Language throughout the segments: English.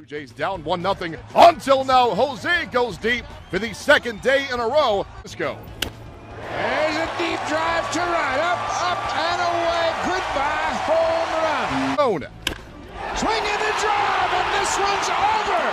Blue Jays down 1-0. Until now, Jose goes deep for the second day in a row. Let's go. There's a deep drive to right. Up, and away. Goodbye, home run. Swing and a drive, and this one's over.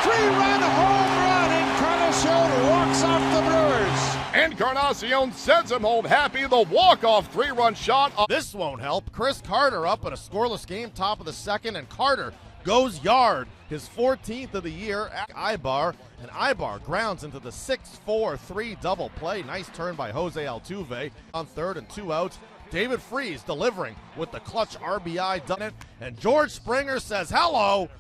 3-run home run, Encarnacion walks off the Brewers. Encarnacion sends him home happy. The walk-off 3-run shot. This won't help. Chris Carter up in a scoreless game, top of the second, and Carter goes yard, his 14th of the year at Ibar, and Ibar grounds into the 6-4-3 double play. Nice turn by Jose Altuve on third and 2 outs. David Freese delivering with the clutch RBI done it, and George Springer says hello.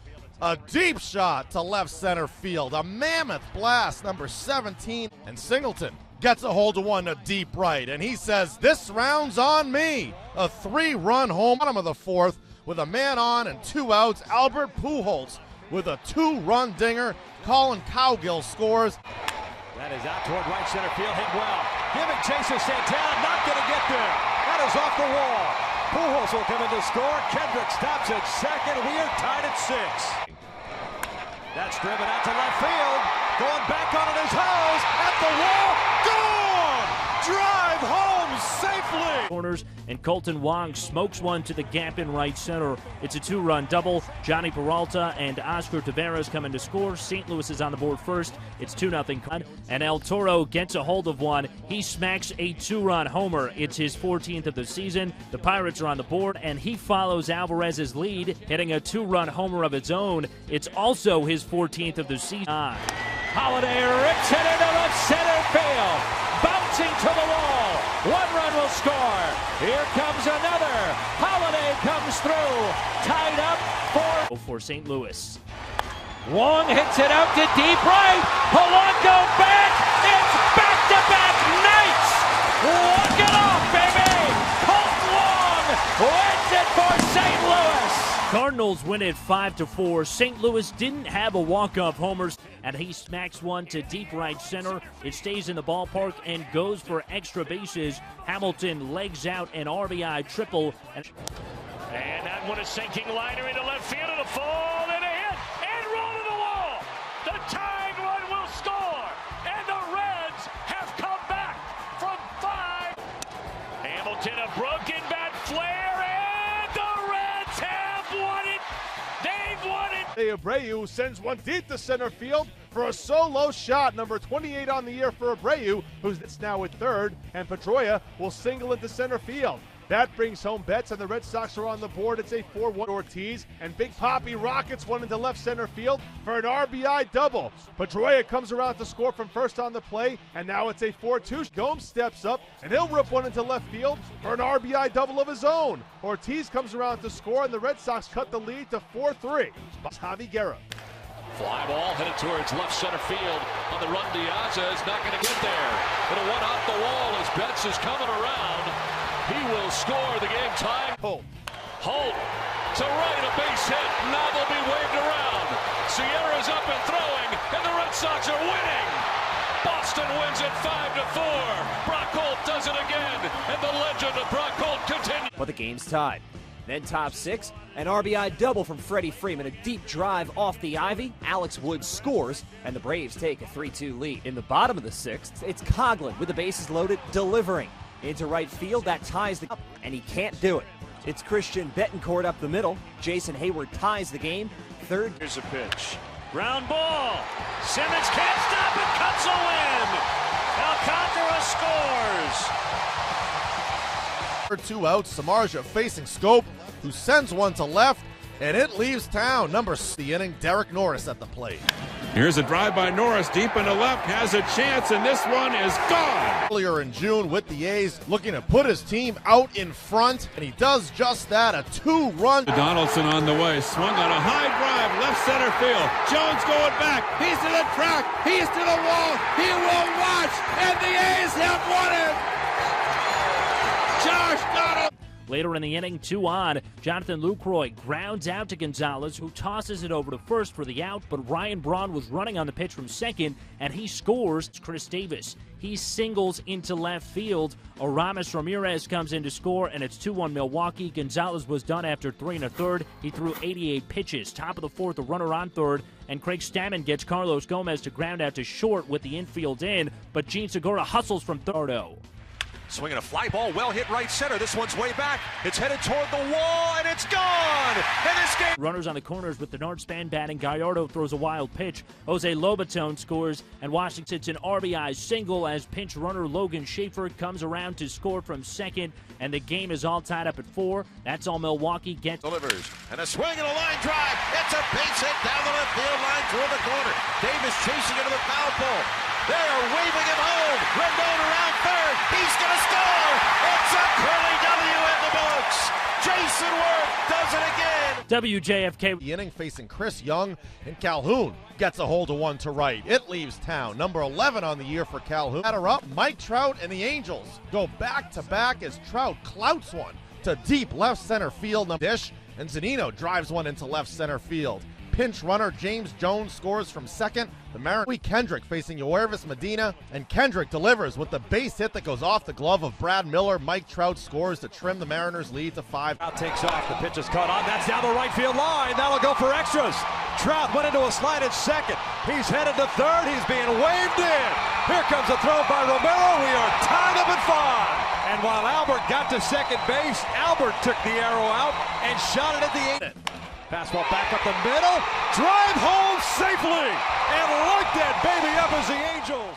A deep shot to left center field, a mammoth blast, number 17, and Singleton gets a hold of one to deep right, and he says, this round's on me. A 3-run home, bottom of the fourth, with a man on and 2 outs. Albert Pujols with a 2-run dinger. Colin Cowgill scores. That is out toward right center field, hit well. Giving chase to Santana, not going to get there. That is off the wall. Pujols will come in to score. Kendrick stops at second. We are tied at 6. That's driven out to left field. Going back on it is Hose at the wall. Gone! Drive home safely. Corners, and Colton Wong smokes one to the gap in right center. It's a 2-run double. Johnny Peralta and Oscar Taveras come in to score. St. Louis is on the board first. It's 2-0. And El Toro gets a hold of one. He smacks a 2-run homer. It's his 14th of the season. The Pirates are on the board, and he follows Alvarez's lead, hitting a 2-run homer of his own. It's also his 14th of the season. Holiday rips it into left center field. Bouncing to the wall. 1 run will score. Here comes another. Holiday comes through. Tied up for St. Louis. Wong hits it out to deep right. Polanco back. It's back-to-back nights. Walk it off, baby. Colt Wong wins it for St. Louis. Cardinals win it 5-4. St. Louis didn't have a walk-off homers, and he smacks one to deep right center. It stays in the ballpark and goes for extra bases. Hamilton legs out an RBI triple. And that one is sinking liner into left field. It'll fall and a hit and roll to the wall. The tying run will score, and the Reds have come back from 5. Hamilton, a broken bat flare, and the Reds have won it. They've won it. Abreu sends one deep to center field for a solo shot. Number 28 on the year for Abreu, who's now at third, and Pedroia will single into center field. That brings home Betts, and the Red Sox are on the board. It's a 4-1 Ortiz, and Big Papi rockets one into left center field for an RBI double. Pedroia comes around to score from first on the play, and now it's a 4-2. Gomes steps up, and he'll rip one into left field for an RBI double of his own. Ortiz comes around to score, and the Red Sox cut the lead to 4-3. Javi Guerra. Fly ball headed towards left center field. On the run, Diaza is not going to get there. It'll one off the wall as Betts is coming around. He will score the game time. Holt to right, a base hit. Now they'll be waved around. Sierra's up and throwing, and the Red Sox are winning. Boston wins it 5-4. Brock Holt does it again, and the legend of Brock Holt continues. But the game's tied. Then top 6, an RBI double from Freddie Freeman, a deep drive off the ivy. Alex Wood scores, and the Braves take a 3-2 lead. In the bottom of the 6th, it's Coughlin with the bases loaded, delivering into right field. That ties the up, and he can't do it. It's Christian Bettencourt up the middle. Jason Hayward ties the game. Third. Here's a pitch. Ground ball. Simmons can't stop it. Cuts a win. Alcantara scores. 2 outs. Samardzija facing Scope, who sends one to left, and it leaves town. Number 6 the inning, Derek Norris at the plate. Here's a drive by Norris deep into left, has a chance, and this one is gone. Earlier in June with the A's, looking to put his team out in front, and he does just that, a 2-run. Donaldson on the way, swung on a high drive, left center field. Jones going back, he's to the track, he's to the wall, he will watch, and the A's have won it. Josh Donaldson. Later in the inning, 2 on, Jonathan Lucroy grounds out to Gonzalez, who tosses it over to first for the out, but Ryan Braun was running on the pitch from second, and he scores. Chris Davis. He singles into left field. Aramis Ramirez comes in to score, and it's 2-1 Milwaukee. Gonzalez was done after 3 1/3. He threw 88 pitches. Top of the fourth, a runner on third, and Craig Stammen gets Carlos Gomez to ground out to short with the infield in, but Gene Segura hustles from third. Swinging a fly ball, well hit right center. This one's way back. It's headed toward the wall, and it's gone. And this game. Runners on the corners with the Nordspan batting. Gallardo throws a wild pitch. Jose Lobaton scores, and Washington hits an RBI single as pinch runner Logan Schaefer comes around to score from second, and the game is all tied up at 4. That's all Milwaukee gets. Delivers, and a swing and a line drive. It's a base hit down the left field line toward the corner. Davis chasing into the foul pole. They're waving him home. Rendon around third. He's going to score. It's a Curly W in the books. Jason Worth does it again. WJFK. The inning facing Chris Young, and Calhoun gets a hold of one to right. It leaves town. Number 11 on the year for Calhoun. Batter up, Mike Trout and the Angels go back-to-back as Trout clouts one to deep left center field. Dish, and Zunino drives one into left center field. Pinch runner James Jones scores from second. The Mariners. Kendrick facing Yoervis Medina, and Kendrick delivers with the base hit that goes off the glove of Brad Miller. Mike Trout scores to trim the Mariners' lead to 5. Trout takes off. The pitch is caught on. That's down the right field line. That'll go for extras. Trout went into a slide at second. He's headed to third. He's being waved in. Here comes a throw by Romero. We are tied up at 5. And while Albert got to second base, Albert took the arrow out and shot it at the 8. Fastball back up the middle. Drive home safely. And light that baby up as the Angels.